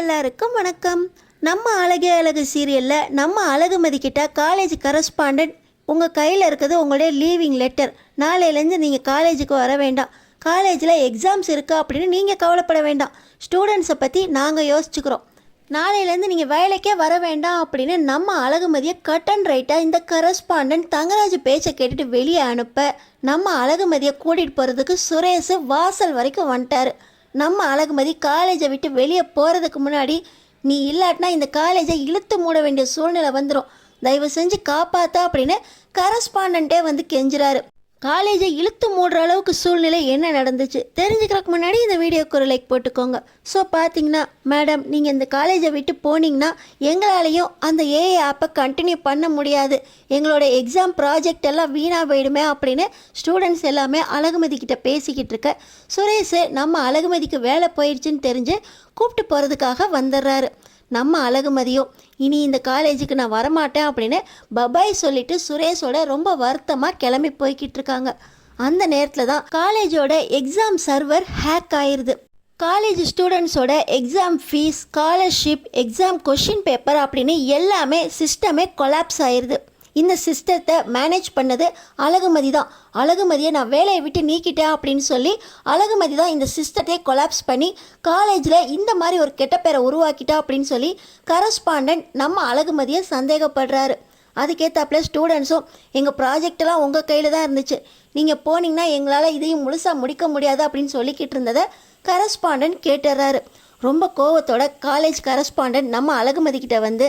எல்லாருக்கும் வணக்கம். நம்ம அழகே அழகு சீரியலில் நம்ம அழகுமதி கிட்ட காலேஜ் கரஸ்பாண்டன்ட் உங்கள் கையில் இருக்கிறது உங்களுடைய லீவிங் லெட்டர். நாளையிலேருந்து நீங்கள் காலேஜுக்கு வர வேண்டாம், காலேஜில் எக்ஸாம்ஸ் இருக்கா அப்படின்னு நீங்கள் கவலைப்பட வேண்டாம், ஸ்டூடெண்ட்ஸை பற்றி நாங்கள் யோசிச்சுக்கிறோம், நாளையிலேருந்து நீங்கள் வேலைக்கே வர வேண்டாம் அப்படின்னு நம்ம அழகுமதியை கட் அண்ட் ரைட்டாக இந்த கரஸ்பாண்டன்ட் தங்கராஜ் பேச்சை கேட்டுட்டு வெளியே அனுப்ப நம்ம அழகுமதியை கூட்டிகிட்டு போகிறதுக்கு சுரேஷ் வாசல் வரைக்கும் வந்துட்டார். நம்ம அழகுமதி காலேஜை விட்டு வெளியே போகிறதுக்கு முன்னாடி, நீ இல்லாட்டினா இந்த காலேஜை இழுத்து மூட வேண்டிய சூழ்நிலை வந்துடும், தயவு செஞ்சு காப்பாற்ற அப்படின்னு கரஸ்பாண்டன்ட்டே வந்து கெஞ்சுறாரு. காலேஜை இழுத்து மூடுற அளவுக்கு சூழ்நிலை என்ன நடந்துச்சு தெரிஞ்சுக்கிறதுக்கு முன்னாடி இந்த வீடியோக்கு ஒரு லைக் போட்டுக்கோங்க. ஸோ பார்த்தீங்கன்னா மேடம், நீங்கள் இந்த காலேஜை விட்டு போனீங்கன்னா எங்களாலேயும் அந்த ஏஐ ஆப்பை கண்டினியூ பண்ண முடியாது, எங்களோட எக்ஸாம் ப்ராஜெக்ட் எல்லாம் வீணாக போயிடுமே அப்படின்னு ஸ்டூடெண்ட்ஸ் எல்லாமே அழகுமதி கிட்ட பேசிக்கிட்டு இருக்க சுரேஷ் நம்ம அழகுமதிக்கு வேலை போயிடுச்சுன்னு தெரிஞ்சு கூப்பிட்டு போகிறதுக்காக வந்துடுறாரு. நம்ம அழகுமதியும் இனி இந்த காலேஜுக்கு நான் வரமாட்டேன் அப்படின்னு பபாய் சொல்லிட்டு சுரேஷோட ரொம்ப வருத்தமாக கிளம்பி போய்கிட்டு இருக்காங்க. அந்த நேரத்தில் தான் காலேஜோட எக்ஸாம் சர்வர் ஹேக் ஆயிடுது. காலேஜ் ஸ்டூடெண்ட்ஸோட exam fees, scholarship, exam question paper அப்படின்னு எல்லாமே சிஸ்டமே கொலாப்ஸ் ஆயிடுது. இந்த சிஸ்டத்தை மேனேஜ் பண்ணது அழகுமதி தான். அழகுமதியை நான் வேலையை விட்டு நீக்கிட்டேன் அப்படின்னு சொல்லி அழகுமதி தான் இந்த சிஸ்டத்தை கொலாப்ஸ் பண்ணி காலேஜில் இந்த மாதிரி ஒரு கெட்ட பேரை உருவாக்கிட்டா அப்படின்னு சொல்லி கரஸ்பாண்டன்ட் நம்ம அழகுமதியை சந்தேகப்படுறாரு. அதுக்கேற்றாப்புல ஸ்டூடெண்ட்ஸும் எங்கள் ப்ராஜெக்டெல்லாம் உங்கள் கையில் தான் இருந்துச்சு, நீங்கள் போனீங்கன்னா எங்களால் இதையும் முழுசாக முடிக்க முடியாது அப்படின்னு சொல்லிக்கிட்டு இருந்ததை கரஸ்பாண்டன்ட் கேட்டுறாரு. ரொம்ப கோவத்தோட காலேஜ் கரஸ்பாண்டன்ட் நம்ம அழகுமதி கிட்ட வந்து,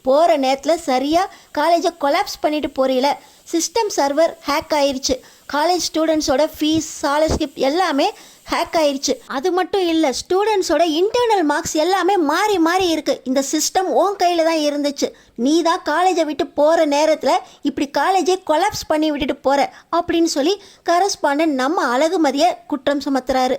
போகிற நேரத்தில் சரியாக காலேஜை கொலாப்ஸ் பண்ணிட்டு போகிறீல, சிஸ்டம் சர்வர் ஹேக் ஆயிடுச்சு, காலேஜ் ஸ்டூடெண்ட்ஸோட ஃபீஸ், ஸ்காலர்ஷிப் எல்லாமே ஹேக் ஆயிடுச்சு, அது மட்டும் இல்லை ஸ்டூடெண்ட்ஸோட இன்டர்னல் மார்க்ஸ் எல்லாமே மாறி மாறி இருக்குது, இந்த சிஸ்டம் உன் கையில் தான் இருந்துச்சு, நீ தான் காலேஜை விட்டு போகிற நேரத்தில் இப்படி காலேஜை கொலாப்ஸ் பண்ணி விட்டுட்டு போகிற அப்படின்னு சொல்லி கரஸ்பாண்டன்ட் நம்ம அழகுமதியை குற்றம் சுமத்துறாரு.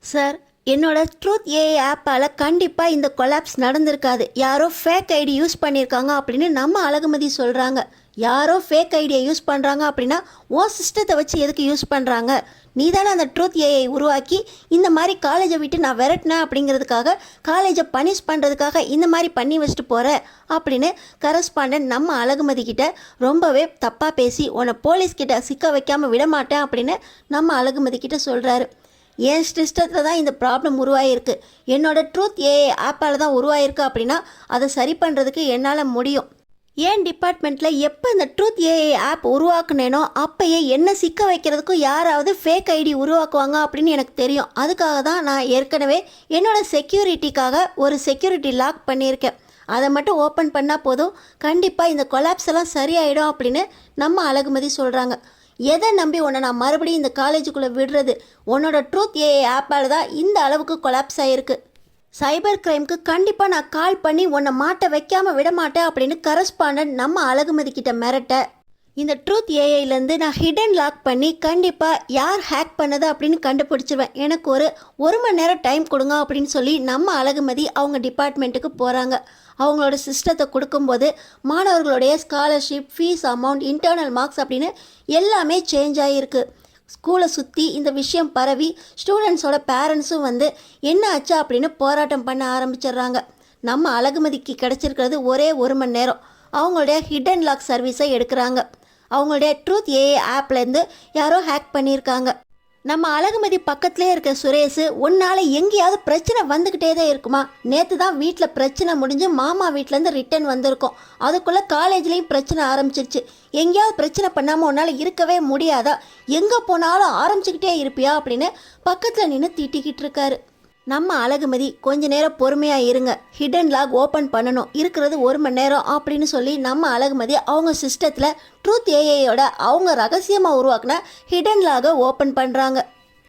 சார், என்னோட ட்ரூத் ஏஐ ஆப்பால் கண்டிப்பாக இந்த கொலாப்ஸ் நடந்திருக்காது, யாரோ ஃபேக் ஐடி யூஸ் பண்ணியிருக்காங்க அப்படின்னு நம்ம அழகுமதி சொல்கிறாங்க. யாரோ ஃபேக் ஐடியை யூஸ் பண்ணுறாங்க அப்படின்னா உன் சிஸ்டத்தை வச்சு எதுக்கு யூஸ் பண்ணுறாங்க, நீ தானே அந்த ட்ரூத் ஏஐ உருவாக்கி இந்த மாதிரி காலேஜை விட்டு நான் விரட்டினேன் அப்படிங்கிறதுக்காக, காலேஜை பனிஷ் பண்ணுறதுக்காக இந்த மாதிரி பண்ணி வச்சுட்டு போகிற அப்படின்னு கரஸ்பாண்டன்ட் நம்ம அழகுமதி கிட்ட ரொம்பவே தப்பாக பேசி உன்னை போலீஸ்கிட்ட சிக்க வைக்காமல் விடமாட்டேன் அப்படின்னு நம்ம அழகுமதி கிட்ட சொல்கிறாரு. என் சிஸ்டத்தில் தான் இந்த ப்ராப்ளம் உருவாகிருக்கு, என்னோட ட்ரூத் ஏஐ ஆப்பால் தான் உருவாகிருக்கு அப்படின்னா அதை சரி பண்ணுறதுக்கு என்னால் முடியும். என் டிபார்ட்மெண்ட்டில் எப்போ இந்த ட்ரூத் ஏஐ ஆப் உருவாக்குனேனோ அப்போயே என்ன சிக்க வைக்கிறதுக்கும் யாராவது ஃபேக் ஐடி உருவாக்குவாங்க அப்படின்னு எனக்கு தெரியும். அதுக்காக தான் நான் ஏற்கனவே என்னோடய செக்யூரிட்டிக்காக ஒரு செக்யூரிட்டி லாக் பண்ணியிருக்கேன், அதை மட்டும் ஓப்பன் பண்ணால் போதும், கண்டிப்பாக இந்த கொலாப்ஸ் எல்லாம் சரியாயிடும் அப்படின்னு நம்ம அழகுமதி சொல்கிறாங்க. எதை நம்பி உன்னை நான் மறுபடியும் இந்த காலேஜுக்குள்ளே விடுறது, உன்னோட ட்ரூத் ஏஐ ஆப்பால் தான் இந்த அளவுக்கு கொலாப்ஸ் ஆகிருக்கு, சைபர் கிரைமுக்கு கண்டிப்பாக நான் கால் பண்ணி உன்னை மாட்ட வைக்காமல் விட மாட்டேன் அப்படின்னு கரஸ்பாண்டன்ட் நம்ம அழகுமதி கிட்ட மிரட்ட, இந்த ட்ரூத் ஏஐலேருந்து நான் ஹிடன் லாக் பண்ணி கண்டிப்பாக யார் ஹேக் பண்ணது அப்படின்னு கண்டுபிடிச்சிருவேன், எனக்கு ஒரு மணி நேரம் டைம் கொடுங்க அப்படின்னு சொல்லி நம்ம அழகுமதி அவங்க டிபார்ட்மெண்ட்டுக்கு போகிறாங்க. அவங்களோட சிஸ்டத்தை கொடுக்கும்போது மாணவர்களுடைய scholarship, fees amount, internal marks அப்படின்னு எல்லாமே சேஞ்ச் ஆகிருக்கு. ஸ்கூலை சுற்றி இந்த விஷயம் பரவி ஸ்டூடெண்ட்ஸோட பேரண்ட்ஸும் வந்து என்ன ஆச்சு அப்படின்னு போராட்டம் பண்ண ஆரம்பிச்சிடுறாங்க. நம்ம அழகுமதிக்கு கிடச்சிருக்கிறது ஒரே ஒரு மணி நேரம், அவங்களுடைய ஹிடன் லாக் சர்வீஸை எடுக்கிறாங்க. அவங்களுடைய ட்ரூத் ஏஐ ஆப்லேருந்து யாரோ ஹேக் பண்ணியிருக்காங்க. நம்ம அழகுமதி பக்கத்துலேயே இருக்க சுரேஷ், உன்னால் எங்கேயாவது பிரச்சனை வந்துக்கிட்டே தான் இருக்குமா, நேற்று தான் வீட்டில் பிரச்சனை முடிஞ்சு மாமா வீட்டிலேருந்து ரிட்டர்ன் வந்திருக்கோம், அதுக்குள்ளே காலேஜ்லேயும் பிரச்சனை ஆரம்பிச்சிருச்சு, எங்கேயாவது பிரச்சனை பண்ணாமல் உன்னால் இருக்கவே முடியாதா, எங்கே போனாலும் ஆரம்பிச்சுக்கிட்டே இருப்பியா அப்படின்னு பக்கத்தில் நின்று திட்டிக்கிட்டு இருக்காரு. நம்ம அழகுமதி கொஞ்ச நேரம் பொறுமையாக இருங்க, ஹிடன் லாக் ஓப்பன் பண்ணணும், இருக்கிறது ஒரு மணி நேரம் அப்படின்னு சொல்லி நம்ம அழகுமதி அவங்க சிஸ்டத்தில் ட்ரூத் ஏஐயோட அவங்க ரகசியமாக உருவாக்குன ஹிடன் லாகை ஓப்பன் பண்ணுறாங்க.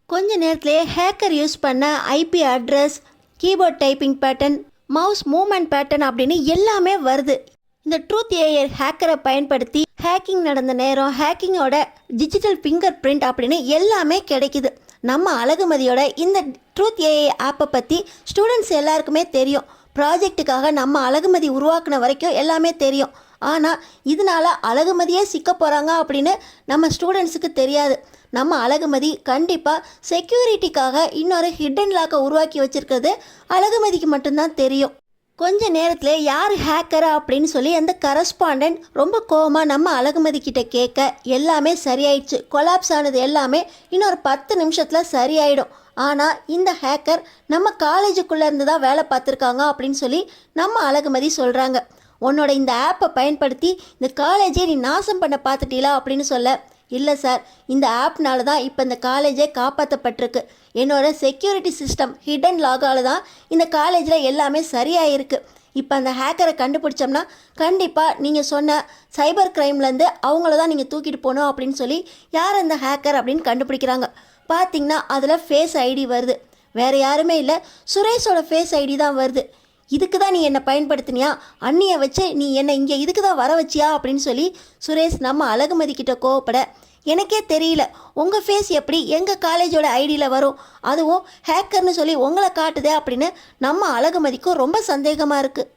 கொஞ்ச நேரத்திலே ஹேக்கர் யூஸ் பண்ண IP address, keyboard typing pattern, mouse movement pattern அப்படின்னு எல்லாமே வருது. இந்த ட்ரூத் ஏஐ ஹேக்கரை பயன்படுத்தி ஹேக்கிங் நடந்த நேரம், ஹேக்கிங்கோட டிஜிட்டல் ஃபிங்கர் பிரிண்ட் அப்படின்னு எல்லாமே கிடைக்குது. நம்ம அழகுமதியோட இந்த ட்ரூத் ஏஐ ஆப்பை பற்றி ஸ்டூடெண்ட்ஸ் எல்லாருக்குமே தெரியும், ப்ராஜெக்ட்டுக்காக நம்ம அழகுமதி உருவாக்குன வரைக்கும் எல்லாமே தெரியும். ஆனால் இதனால அழகுமதியே சிக்க போகிறாங்க அப்படின்னு நம்ம ஸ்டூடெண்ட்ஸுக்கு தெரியாது. நம்ம அழகுமதி கண்டிப்பாக செக்யூரிட்டிக்காக இன்னொரு ஹிடன் லாக்கை உருவாக்கி வச்சுருக்கிறது அழகுமதிக்கு மட்டும்தான் தெரியும். கொஞ்ச நேரத்தில் யார் ஹேக்கரா அப்படின்னு சொல்லி அந்த கரஸ்பாண்டன்ட் ரொம்ப கோவமாக நம்ம அழகுமதி கிட்ட கேட்க எல்லாமே சரியாயிடுச்சு. கொலாப்ஸ் ஆனது எல்லாமே இன்னொரு 10 நிமிஷத்தில் சரியாயிடும். ஆனால் இந்த ஹேக்கர் நம்ம காலேஜுக்குள்ளே இருந்து தான் வேலை பார்த்துருக்காங்க அப்படின்னு சொல்லி நம்ம அழகுமதி சொல்கிறாங்க. உன்னோட இந்த ஆப்பை பயன்படுத்தி இந்த காலேஜை நீ நாசம் பண்ண பார்த்துட்டீங்களா அப்படின்னு சொல்ல, இல்லை சார், இந்த ஆப்னால தான் இப்போ இந்த காலேஜே காப்பாற்றப்பட்டிருக்கு. என்னோட செக்யூரிட்டி சிஸ்டம் ஹிடன் லாகால தான் இந்த காலேஜில் எல்லாமே சரியாயிருக்கு. இப்போ அந்த ஹேக்கரை கண்டுபிடிச்சோம்னா கண்டிப்பாக நீங்கள் சொன்ன சைபர் கிரைம்லேருந்து அவங்கள தான் நீங்கள் தூக்கிட்டு போகணும் அப்படின்னு சொல்லி யார் அந்த ஹேக்கர் அப்படின்னு கண்டுபிடிக்கிறாங்க. பார்த்திங்கன்னா அதில் ஃபேஸ் ஐடி வருது. வேறு யாருமே இல்லை, சுரேஷோட ஃபேஸ் ஐடி தான் வருது. இதுக்கு தான் நீ என்னை பயன்படுத்தினியா, அண்ணியை வச்சு நீ என்னை இங்கே இதுக்கு தான் வர வச்சியா அப்படின்னு சொல்லி சுரேஷ் நம்ம அழகுமதி கிட்ட கோவப்பட, எனக்கே தெரியல உங்கள் ஃபேஸ் எப்படி எங்கள் காலேஜோட ஐடியில் வரும், அதுவும் ஹேக்கர்னு சொல்லி உங்களை காட்டுதே அப்படின்னு நம்ம அழகுமதிக்கும் ரொம்ப சந்தேகமாக இருக்குது.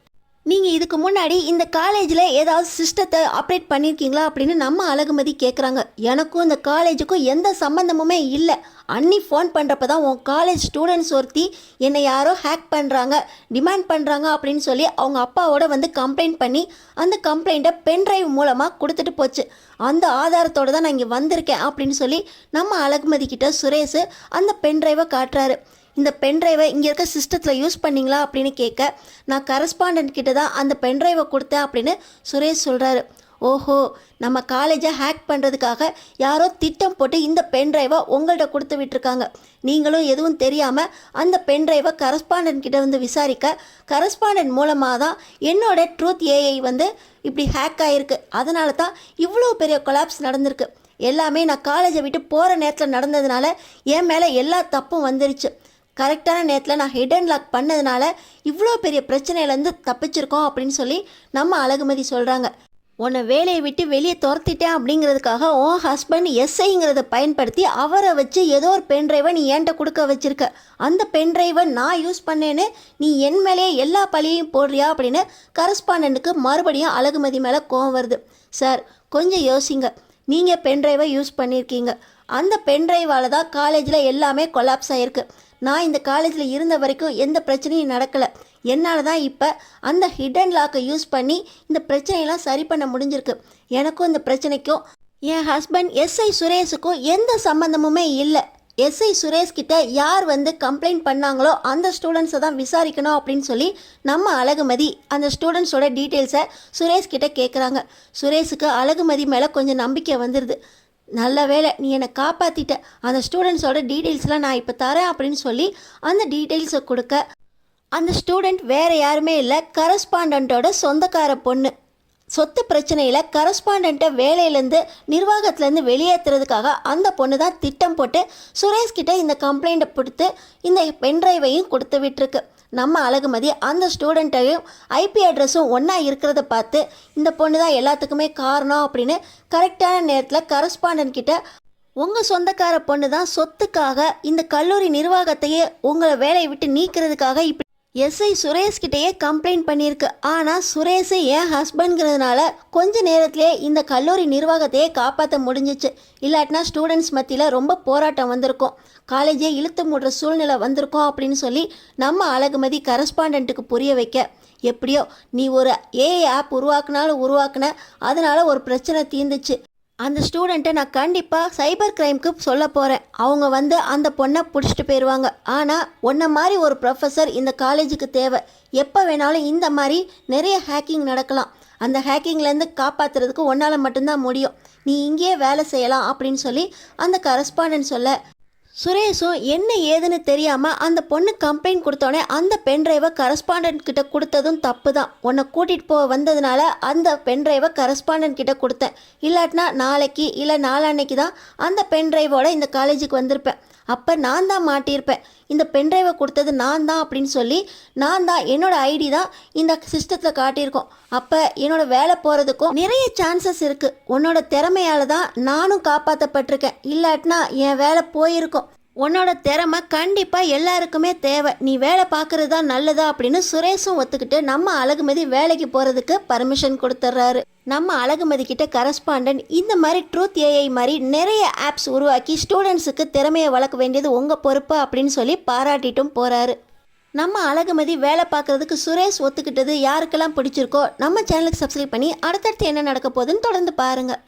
நீங்கள் இதுக்கு முன்னாடி இந்த காலேஜில் ஏதாவது சிஸ்டத்தை ஆப்ரேட் பண்ணியிருக்கீங்களா அப்படின்னு நம்ம அழகுமதி கேட்குறாங்க. எனக்கும் இந்த காலேஜுக்கும் எந்த சம்மந்தமுமே இல்லை. அண்ணி ஃபோன் பண்ணுறப்ப தான் உன் காலேஜ் ஸ்டூடெண்ட்ஸ் ஒருத்தி என்னை யாரோ ஹேக் பண்ணுறாங்க, டிமாண்ட் பண்ணுறாங்க அப்படின்னு சொல்லி அவங்க அப்பாவோட வந்து கம்ப்ளைண்ட் பண்ணி அந்த கம்ப்ளைண்ட்டை பென்ட்ரைவ் மூலமாக கொடுத்துட்டு போச்சு. அந்த ஆதாரத்தோடு தான் நான் இங்கே வந்திருக்கேன் அப்படின்னு சொல்லி நம்ம அழகுமதி கிட்ட சுரேஷ் அந்த பென்ட்ரைவை காட்டுறாரு. இந்த பென்ட்ரைவை இங்கே இருக்க சிஸ்டத்தில் யூஸ் பண்ணிங்களா அப்படின்னு கேட்க, நான் கரஸ்பாண்டன்ட் கிட்ட தான் அந்த பென்ட்ரைவை கொடுத்தேன் அப்படின்னு சுரேஷ் சொல்கிறாரு. ஓஹோ, நம்ம காலேஜை ஹேக் பண்ணுறதுக்காக யாரோ திட்டம் போட்டு இந்த பென்ட்ரைவை உங்கள்கிட்ட கொடுத்து விட்டுருக்காங்க. நீங்களும் எதுவும் தெரியாமல் அந்த பென்ட்ரைவை கரஸ்பாண்டன்ட் கிட்ட வந்து விசாரிக்க, கரஸ்பாண்டன்ட் மூலமாக தான் என்னோட ட்ரூத் ஏஐ வந்து இப்படி ஹேக் ஆகிருக்கு. அதனால தான் இவ்வளோ பெரிய கொலாப்ஸ் நடந்திருக்கு. எல்லாமே நான் காலேஜை விட்டு போகிற நேரத்தில் நடந்ததுனால என் மேலே எல்லா தப்பும் வந்துருச்சு. கரெக்டான நேரத்தில் நான் ஹிடன் லாக் பண்ணதுனால இவ்வளோ பெரிய பிரச்சனையிலேருந்து தப்பிச்சிருக்கோம் அப்படின்னு சொல்லி நம்ம அழகுமதி சொல்கிறாங்க. உன்னை வேலையை விட்டு வெளியே துரத்திட்டேன் அப்படிங்கிறதுக்காக உன் ஹஸ்பண்ட் எஸ்ஐங்கிறத பயன்படுத்தி அவரை வச்சு ஏதோ ஒரு பென்ட்ரைவை நீ என்கிட்ட கொடுக்க வச்சுருக்க. அந்த பென்ட்ரைவை நான் யூஸ் பண்ணேன்னு நீ என் மேலேயே எல்லா பழியையும் போடுறியா அப்படின்னு கரஸ்பாண்டண்ட்டுக்கு மறுபடியும் அழகுமதி மேலே கோவம் வருது. சார், கொஞ்சம் யோசிங்க. நீங்கள் பென்ட்ரைவை யூஸ் பண்ணியிருக்கீங்க. அந்த பென்ட்ரைவால் தான் காலேஜில் எல்லாமே கொலாப்ஸ் ஆகிருக்கு. நான் இந்த காலேஜில் இருந்த வரைக்கும் எந்த பிரச்சனையும் நடக்கலை. என்னால் தான் இப்போ அந்த ஹிடன் லாக்கை யூஸ் பண்ணி இந்த பிரச்சனையெல்லாம் சரி பண்ண முடிஞ்சிருக்கு. எனக்கும் இந்த பிரச்சனைக்கும் என் ஹஸ்பண்ட் எஸ்ஐ சுரேஷுக்கும் எந்த சம்மந்தமுமே இல்லை. எஸ்ஐ சுரேஷ் கிட்ட யார் வந்து கம்ப்ளைண்ட் பண்ணாங்களோ அந்த ஸ்டூடெண்ட்ஸை தான் விசாரிக்கணும் அப்படின்னு சொல்லி நம்ம அழகுமதி அந்த ஸ்டூடெண்ட்ஸோட டீட்டெயில்ஸை சுரேஷ் கிட்ட கேட்குறாங்க. சுரேஷுக்கு அழகுமதி மேலே கொஞ்சம் நம்பிக்கை வந்துடுது. நல்ல வேலை நீ என்னை காப்பாற்றிட்ட, அந்த ஸ்டூடெண்ட்ஸோட டீட்டெயில்ஸ்லாம் நான் இப்போ தரேன் அப்படின்னு சொல்லி அந்த டீட்டெயில்ஸை கொடுக்க, அந்த ஸ்டூடெண்ட் வேறு யாருமே இல்லை, கரஸ்பாண்டண்ட்டோட சொந்தக்கார பொண்ணு. சொத்து பிரச்சனையில் கரஸ்பாண்டண்ட்டை வேலையிலேருந்து நிர்வாகத்துலேருந்து வெளியேற்றுறதுக்காக அந்த பொண்ணு தான் திட்டம் போட்டு சுரேஷ்கிட்ட இந்த கம்ப்ளைண்ட்டை கொடுத்து இந்த பென்ட்ரைவையும் கொடுத்து விட்டுருக்கு. நம்ம அழகுமதி அந்த ஸ்டூடெண்ட்டையும் ஐபி அட்ரஸும் ஒன்றா இருக்கிறத பார்த்து இந்த பொண்ணு தான் எல்லாத்துக்குமே காரணம் அப்படின்னு கரெக்டான நேரத்தில் கரஸ்பாண்டன்ட் கிட்ட, உங்கள் சொந்தக்கார பொண்ணு தான் சொத்துக்காக இந்த கல்லூரி நிர்வாகத்தையே உங்களை வேலையை விட்டு நீக்கிறதுக்காக இப்படி எஸ்ஐ சுரேஷ்கிட்டையே கம்ப்ளைண்ட் பண்ணியிருக்கு. ஆனால் சுரேஷ் என் ஹஸ்பண்ட்ங்கிறதுனால கொஞ்ச நேரத்திலே இந்த கல்லூரி நிர்வாகத்தையே காப்பாற்ற முடிஞ்சிச்சு. இல்லாட்டினா ஸ்டூடெண்ட்ஸ் மத்தியில் ரொம்ப போராட்டம் வந்திருக்கும், காலேஜே இழுத்து மூடுற சூழ்நிலை வந்திருக்கோம் அப்படின்னு சொல்லி நம்ம அழகுமதி கரஸ்பாண்டண்ட்டுக்கு புரிய வைக்க, எப்படியோ நீ ஒரு ஏஐ ஆப் உருவாக்குனாலும் உருவாக்குன, அதனால் ஒரு பிரச்சனை தீர்ந்துச்சு. அந்த ஸ்டூடெண்ட்டை நான் கண்டிப்பாக சைபர் கிரைம்க்கு சொல்ல போகிறேன். அவங்க வந்து அந்த பொண்ணை பிடிச்சிட்டு போயிடுவாங்க. ஆனால் உன்ன மாதிரி ஒரு ப்ரொஃபஸர் இந்த காலேஜுக்கு தேவை. எப்போ வேணாலும் இந்த மாதிரி நிறைய ஹேக்கிங் நடக்கலாம். அந்த ஹேக்கிங்லேருந்து காப்பாற்றுறதுக்கு உன்னால் மட்டும்தான் முடியும். நீ இங்கேயே வேலை செய்யலாம் அப்படின்னு சொல்லி அந்த கரஸ்பாண்டன்ட் சொல்ல, சுரேஷும் என்ன ஏதுன்னு தெரியாமல் அந்த பொண்ணு கம்ப்ளைண்ட் கொடுத்தோடனே அந்த பென்ட்ரைவை கரஸ்பாண்டன்ட் கிட்ட கொடுத்ததும் தப்பு தான். உன்னை கூட்டிகிட்டு போக வந்ததுனால அந்த பென்ட்ரைவை கரஸ்பாண்டன்ட் கிட்ட கொடுத்தேன். இல்லாட்டினா நாளைக்கு இல்லை நாளான்னைக்கு தான் அந்த பென்ட்ரைவோட இந்த காலேஜுக்கு வந்திருப்பேன். அப்போ நான் தான் மாட்டியிருப்பேன். இந்த பென்ட்ரைவை கொடுத்தது நான் தான் அப்படின்னு சொல்லி நான் தான் என்னோடய ஐடி தான் இந்த சிஸ்டத்தில் காட்டியிருக்கோம். அப்போ என்னோடய வேலை போகிறதுக்கும் நிறைய சான்சஸ் இருக்குது. உன்னோட திறமையால் தான் நானும் காப்பாற்றப்பட்டிருக்கேன். இல்லாட்டினா என் வேலை போயிருக்கும். உன்னோட திறமை கண்டிப்பாக எல்லாருக்குமே தேவை, நீ வேலை பார்க்குறது தான் நல்லதா அப்படின்னு சுரேஷும் ஒத்துக்கிட்டு நம்ம அழகுமதி வேலைக்கு போகிறதுக்கு பர்மிஷன் கொடுத்துட்றாரு. நம்ம அழகுமதி கிட்ட கரஸ்பாண்டன்ட் இந்த மாதிரி ட்ரூத் ஏஐ மாதிரி நிறைய ஆப்ஸ் உருவாக்கி ஸ்டூடெண்ட்ஸுக்கு திறமையை வளர்க்க வேண்டியது உங்கள் பொறுப்பு அப்படின்னு சொல்லி பாராட்டிட்டும் போகிறாரு. நம்ம அழகுமதி வேலை பார்க்குறதுக்கு சுரேஷ் ஒத்துக்கிட்டது யாருக்கெல்லாம் பிடிச்சிருக்கோ நம்ம சேனலுக்கு சப்ஸ்கிரைப் பண்ணி அடுத்தடுத்து என்ன நடக்க போகுதுன்னு தொடர்ந்து பாருங்கள்.